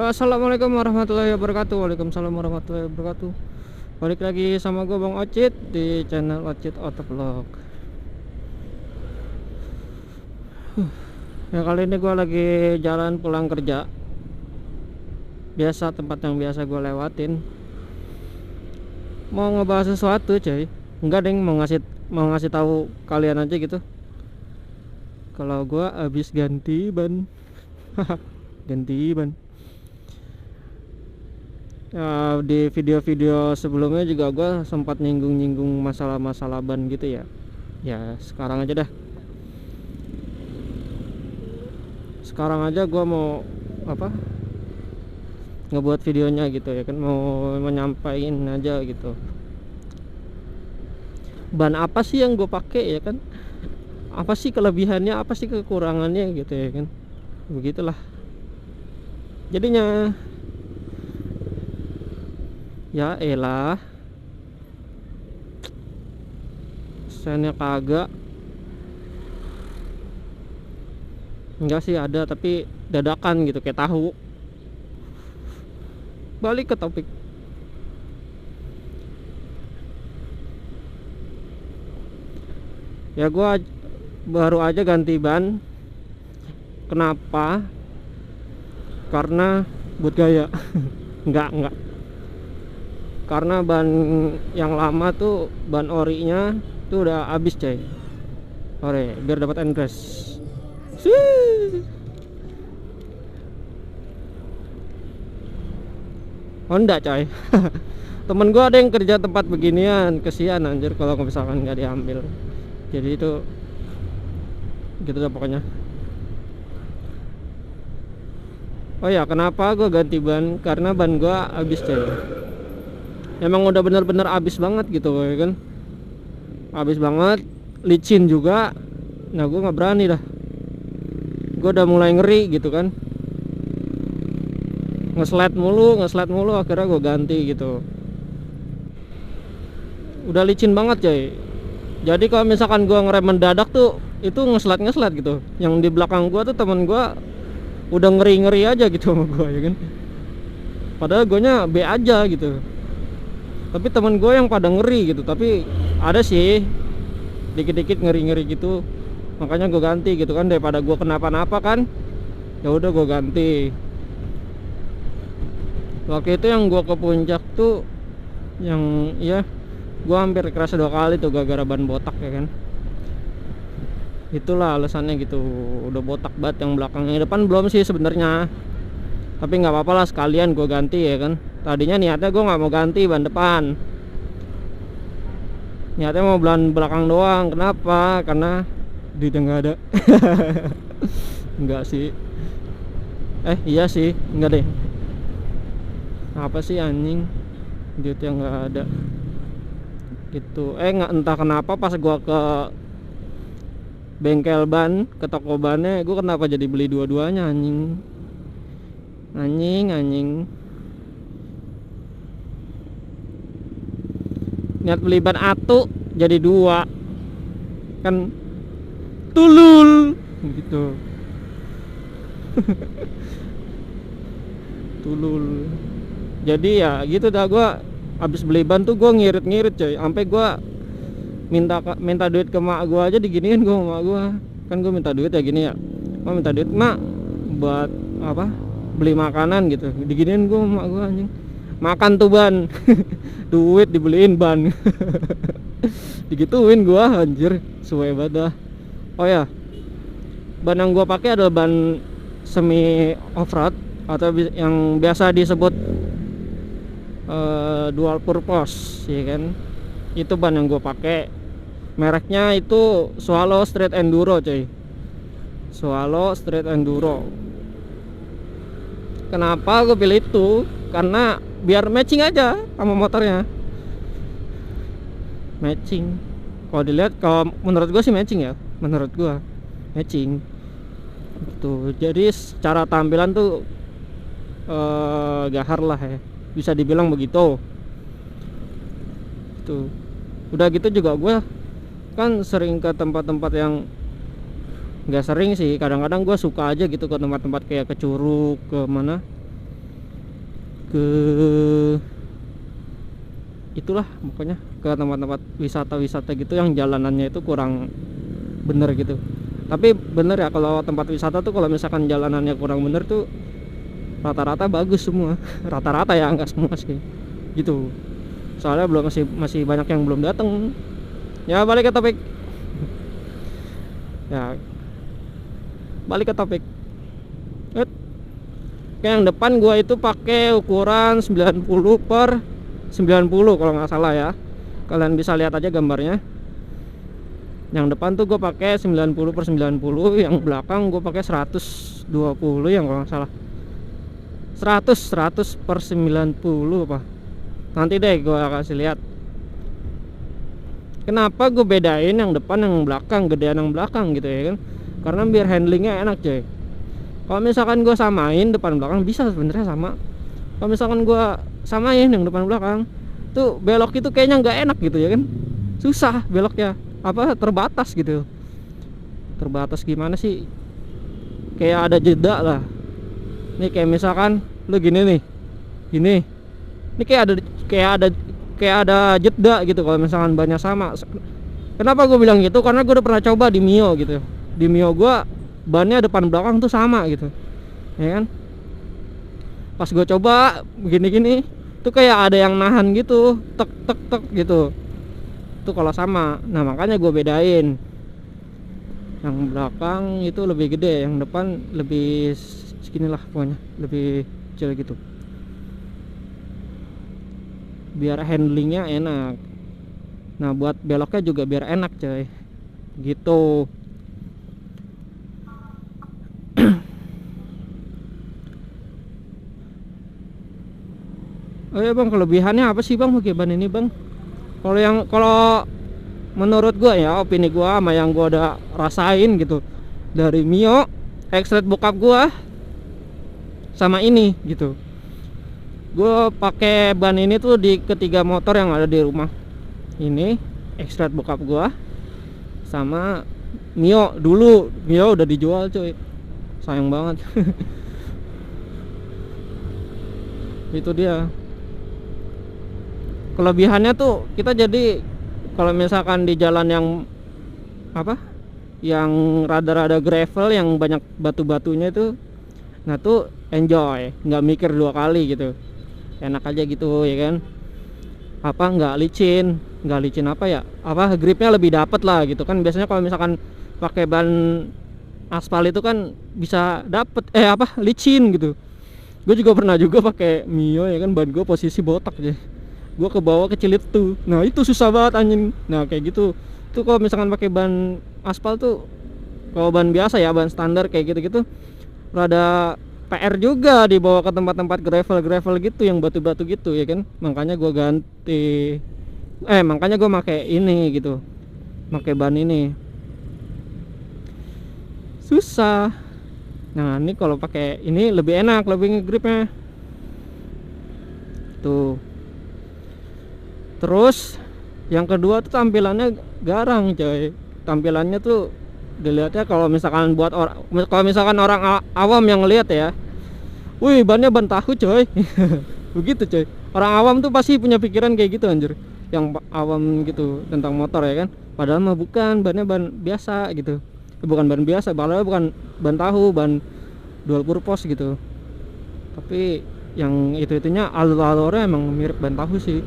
Assalamualaikum warahmatullahi wabarakatuh. Waalaikumsalam warahmatullahi wabarakatuh. Balik lagi sama gue Bang Ocit di channel Ocit Autovlog. Ya kali ini gue lagi jalan pulang kerja. Biasa tempat yang biasa gue lewatin. Mau ngebahas sesuatu cuy. Enggak deng, mau ngasih tahu kalian aja gitu. Kalau gue habis ganti ban. Ganti ban. Ya, di video-video sebelumnya juga gue sempat nyinggung-nyinggung masalah-masalah ban gitu ya. Ya sekarang aja dah. Sekarang aja gue mau ngebuat videonya gitu ya kan, mau menyampaikan aja gitu. Ban apa sih yang gue pakai ya kan? Apa sih kelebihannya, apa sih kekurangannya gitu ya kan? Begitulah. Jadinya ya elah, sennya kagak. Enggak sih ada, tapi dadakan gitu kayak tahu. Balik ke topik. Ya gua baru aja ganti ban. Kenapa? Karena buat gaya. Enggak. Karena ban yang lama tuh, ban orinya tuh udah habis coy. Ore, biar dapat engres. Honda coy. Temen gua ada yang kerja tempat beginian, kesian anjir kalau misalkan nggak diambil. Jadi itu gitu dah pokoknya. Oh ya, kenapa gua ganti ban? Karena ban gua habis coy. Emang udah bener-bener habis banget gitu ya kan, habis banget, licin juga. Nah gue nggak berani dah, gue udah mulai ngeri gitu kan, ngeslet mulu, akhirnya gue ganti gitu. Udah licin banget coy. Jadi kalau misalkan gue ngerem mendadak tuh, itu ngeslet gitu. Yang di belakang gue tuh temen gue udah ngeri aja gitu sama gue ya kan, padahal gue nya B aja gitu. Tapi temen gue yang pada ngeri gitu. Tapi ada sih dikit-dikit ngeri gitu. Makanya gue ganti gitu kan, daripada gue kenapa-napa kan. Ya udah gue ganti. Waktu itu yang gue ke puncak tuh, yang ya gue hampir kerasa 2 kali tuh gara-gara ban botak ya kan. Itulah alasannya gitu. Udah botak banget yang belakangnya, depan belum sih sebenarnya. Tapi nggak apa-apa lah, sekalian gue ganti ya kan. Tadinya niatnya gue nggak mau ganti ban depan, niatnya mau ban belakang doang. Kenapa? Karena duitnya nggak ada. Enggak sih, iya sih, enggak deh. Apa sih anjing, duitnya nggak ada gitu. Nggak, entah kenapa pas gue ke bengkel ban, ke toko bannya, gue kenapa jadi beli dua-duanya anjing. Niat beli ban atu jadi 2 kan, tulul gitu. Tulul. Jadi ya gitu dah, gue abis beli ban tuh gue ngirit coy, sampai gue minta duit ke mak gue aja diginiin gue sama mak gue. Kan gue minta duit ya gini ya, gue minta duit mak buat apa, beli makanan gitu, diginiin gue mak gue anjing. Makan tuh ban. Duit dibeliin ban. Digituin gue anjir, suwe banget dah. Oh ya, ban yang gue pakai adalah ban semi off-road atau yang biasa disebut dual purpose ya kan. Itu ban yang gue pakai, mereknya itu Swallow Street Enduro coy. Swallow Street Enduro. Kenapa gue pilih itu? Karena biar matching aja sama motornya. Matching. Kalau dilihat, kalau menurut gue sih matching ya. Menurut gue matching. Tuh, jadi secara tampilan tuh gahar lah ya, bisa dibilang begitu. Tuh. Udah gitu juga gue kan sering ke tempat-tempat yang, nggak sering sih, kadang-kadang gue suka aja gitu ke tempat-tempat kayak ke Curug, ke mana, ke itulah pokoknya ke tempat-tempat wisata-wisata gitu yang jalanannya itu kurang bener gitu. Tapi bener ya, kalau tempat wisata tuh kalau misalkan jalanannya kurang bener tuh rata-rata bagus semua. Rata-rata ya, enggak semua sih gitu, soalnya masih banyak yang belum datang. Ya balik ke topik, ya balik ke topik. Kayak yang depan gua itu pakai ukuran 90 per 90 kalau nggak salah ya, kalian bisa lihat aja gambarnya. Yang depan tuh gue pakai 90 per 90, yang belakang gue pakai 120 yang kalau nggak salah. 100 per 90 apa, nanti deh gue kasih lihat. Kenapa gue bedain yang depan yang belakang, gedean yang belakang gitu ya kan, karena biar handlingnya enak coy. Kalau misalkan gue samain depan belakang bisa sebenarnya sama. Kalau misalkan gue samain yang depan belakang tuh belok itu kayaknya nggak enak gitu ya kan, susah beloknya, apa terbatas gitu. Terbatas gimana sih, kayak ada jeda lah. Ini kayak misalkan lu gini nih, gini, ini kayak ada jeda gitu kalau misalkan bannya sama. Kenapa gue bilang gitu, karena gue udah pernah coba di Mio gitu. Di Mio gue bannya depan belakang tuh sama gitu ya kan. Pas gue coba begini-gini tuh kayak ada yang nahan gitu, tek tek tek gitu tuh kalau sama. Nah makanya gue bedain, yang belakang itu lebih gede, yang depan lebih segini lah pokoknya, lebih kecil gitu, biar handlingnya enak. Nah buat beloknya juga biar enak coy gitu. Oh ya bang, kelebihannya apa sih bang pakai ban ini bang? Kalau menurut gua ya, opini gua sama yang gua udah rasain gitu dari Mio, X-Rate bokap gua sama ini gitu. Gua pakai ban ini tuh di ketiga motor yang ada di rumah. Ini X-Rate bokap gua sama Mio. Dulu Mio udah dijual cuy, sayang banget. Itu dia kelebihannya tuh, kita jadi kalau misalkan di jalan yang apa, yang rada-rada gravel yang banyak batu-batunya itu, nah tuh enjoy, nggak mikir dua kali gitu, enak aja gitu ya kan. Apa nggak licin apa ya, apa gripnya lebih dapet lah gitu kan. Biasanya kalau misalkan pakai ban aspal itu kan bisa dapet apa licin gitu. Gue juga pernah juga pakai Mio ya kan, ban gue posisi botak aja, gue ke bawah kecilip tuh. Nah itu susah banget anjing. Nah kayak gitu tuh kalau misalkan pakai ban aspal tuh, kalau ban biasa ya, ban standar kayak gitu-gitu rada PR juga dibawa ke tempat-tempat gravel gitu yang batu-batu gitu ya kan. Makanya gue makanya gue pakai ini gitu, pakai ban ini susah. Nah ini kalau pakai ini lebih enak, lebih ngegripnya tuh. Terus yang kedua tuh tampilannya garang coy. Tampilannya tuh dilihatnya kalau misalkan orang awam yang ngelihat ya, wih bannya ban tahu coy. Begitu coy, orang awam tuh pasti punya pikiran kayak gitu anjir, yang awam gitu tentang motor ya kan. Padahal mah bukan, bannya ban biasa gitu. Bukan ban biasa, padahal bukan ban tahu, ban dual purpose gitu. Tapi yang itu-itunya alur-alurnya emang mirip ban tahu sih.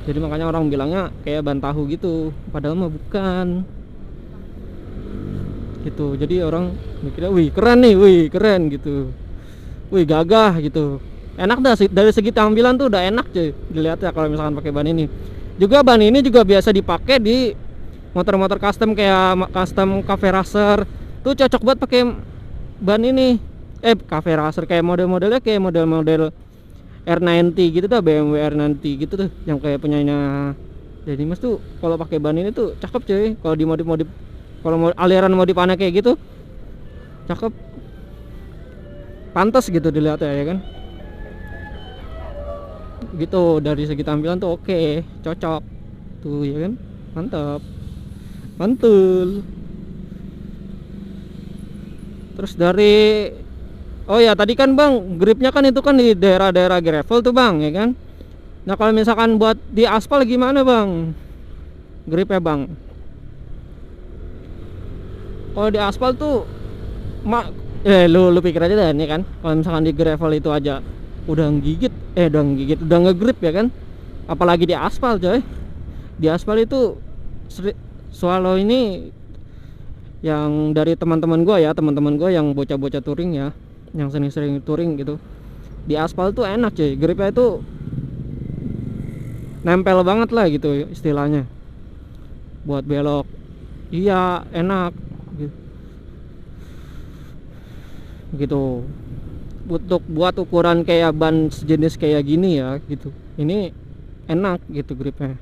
Jadi makanya orang bilangnya kayak ban tahu gitu, padahal mah bukan gitu. Jadi orang mikirnya wih keren nih, wih keren gitu, wih gagah gitu, enak dah. Dari segi tampilan tuh udah enak cuy dilihat ya kalau misalkan pakai ban ini. Juga ban ini juga biasa dipakai di motor-motor custom kayak custom cafe racer tuh, cocok buat pakai ban ini. Cafe racer kayak model-modelnya kayak model-model R90 gitu dah, BMW R90 gitu tuh, yang kayak punyanya jadi Mas tuh. Kalau pakai ban ini tuh cakep cuy. Kalau di modif-modif, kalau aliran modifannya kayak gitu cakep, pantas gitu dilihat ya kan. Gitu dari segi tampilan tuh oke, cocok tuh ya kan, mantap, mantul. Terus dari Oh ya tadi kan bang, gripnya kan itu kan di daerah-daerah gravel tuh bang, ya kan. Nah kalau misalkan buat di aspal gimana bang gripnya bang? Kalau di aspal tuh lu pikir aja deh nih kan, kalau misalkan di gravel itu aja udah udah ngegrip ya kan, apalagi di aspal coy. Di aspal itu Swallow ini yang dari teman-teman gue yang bocah-bocah touring ya, yang sering-sering touring gitu, di aspal tuh enak cuy, gripnya itu nempel banget lah gitu istilahnya buat belok. Iya enak gitu. Untuk buat ukuran kayak ban sejenis kayak gini ya gitu, ini enak gitu gripnya.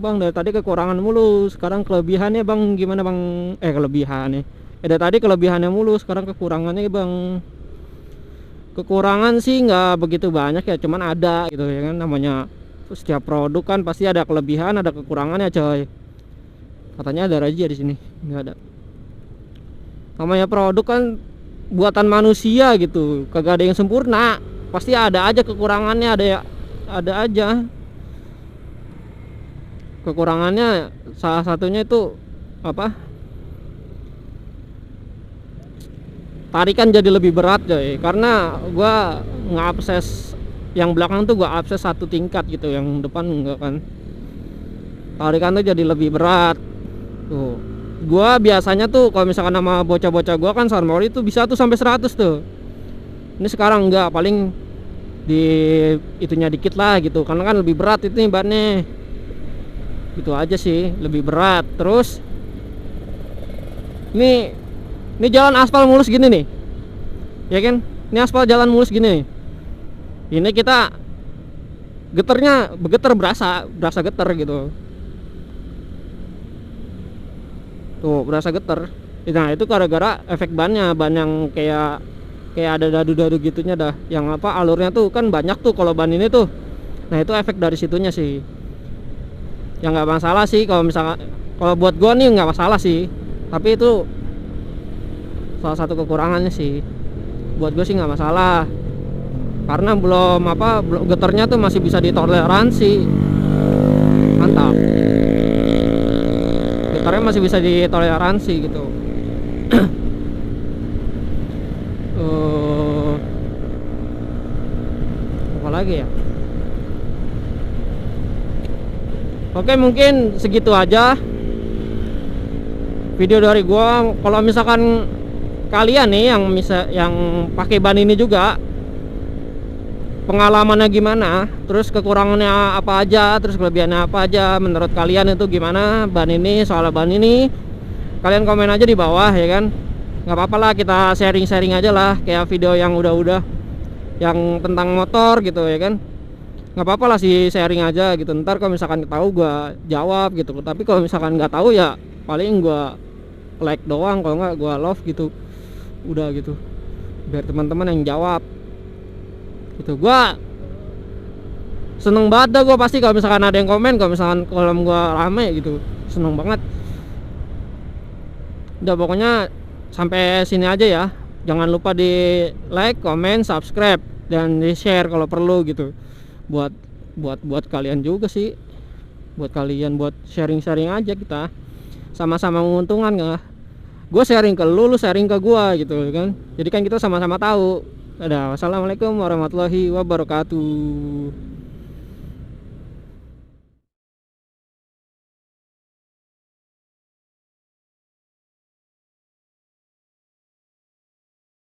Bang dari tadi kekurangan mulu, sekarang kelebihannya bang gimana bang? Kelebihannya dari tadi kelebihannya mulu, sekarang kekurangannya bang. Kekurangan sih nggak begitu banyak ya, cuman ada gitu ya kan, namanya setiap produk kan pasti ada kelebihan ada kekurangannya coy. Katanya ada aja di sini, nggak ada. Namanya produk kan buatan manusia gitu, kagak ada yang sempurna, pasti ada aja kekurangannya, ada aja kekurangannya. Salah satunya itu apa, tarikan jadi lebih berat coy, karena gua ngakses yang belakang tuh gua akses satu tingkat gitu, yang depan enggak kan. Tarikan tuh jadi lebih berat tuh. Gua biasanya tuh kalau misalkan sama bocah-bocah gua kan Sunmori tuh bisa tuh sampai 100 tuh. Ini sekarang enggak, paling di itunya dikit lah gitu, karena kan lebih berat itu nih bannya. Itu aja sih, lebih berat. Terus ini jalan aspal mulus gini nih, ya kan? Ini aspal jalan mulus gini nih. Ini kita bergetar berasa getar gitu. Tuh berasa getar. Nah itu gara-gara efek bannya, ban yang kayak ada dadu-dadu gitunya dah. Yang apa alurnya tuh kan banyak tuh kalau ban ini tuh. Nah itu efek dari situnya sih. Yang nggak masalah sih kalau misalnya, kalau buat gua nih nggak masalah sih. Tapi itu salah satu kekurangannya sih. Buat gue sih nggak masalah, karena belum getarnya tuh masih bisa ditoleransi. Mantap, getarnya masih bisa ditoleransi gitu. Apa lagi ya? Oke mungkin segitu aja video dari gua. Kalau misalkan kalian nih yang pakai ban ini juga, pengalamannya gimana, terus kekurangannya apa aja, terus kelebihannya apa aja, menurut kalian itu gimana ban ini, soal ban ini, kalian komen aja di bawah ya kan. Nggak apa-apa lah, kita sharing-sharing aja lah, kayak video yang udah yang tentang motor gitu ya kan. Nggak apa-apa lah sih, sharing aja gitu. Ntar kalau misalkan tahu gua jawab gitu, tapi kalau misalkan nggak tahu ya paling gua like doang, kalau nggak gua love gitu, udah gitu, biar teman-teman yang jawab gitu. Gua seneng banget dah gua pasti kalau misalkan ada yang komen, kalau misalkan kolom gua rame gitu, seneng banget. Udah pokoknya sampai sini aja ya, jangan lupa di like, comment, subscribe, dan di share kalau perlu gitu, buat kalian juga sih, buat kalian, buat sharing-sharing aja, kita sama-sama menguntungkan nggak? Gue sharing ke lu sharing ke gua gitu kan, jadi kan kita sama-sama tahu. Dadah, wassalamualaikum warahmatullahi wabarakatuh.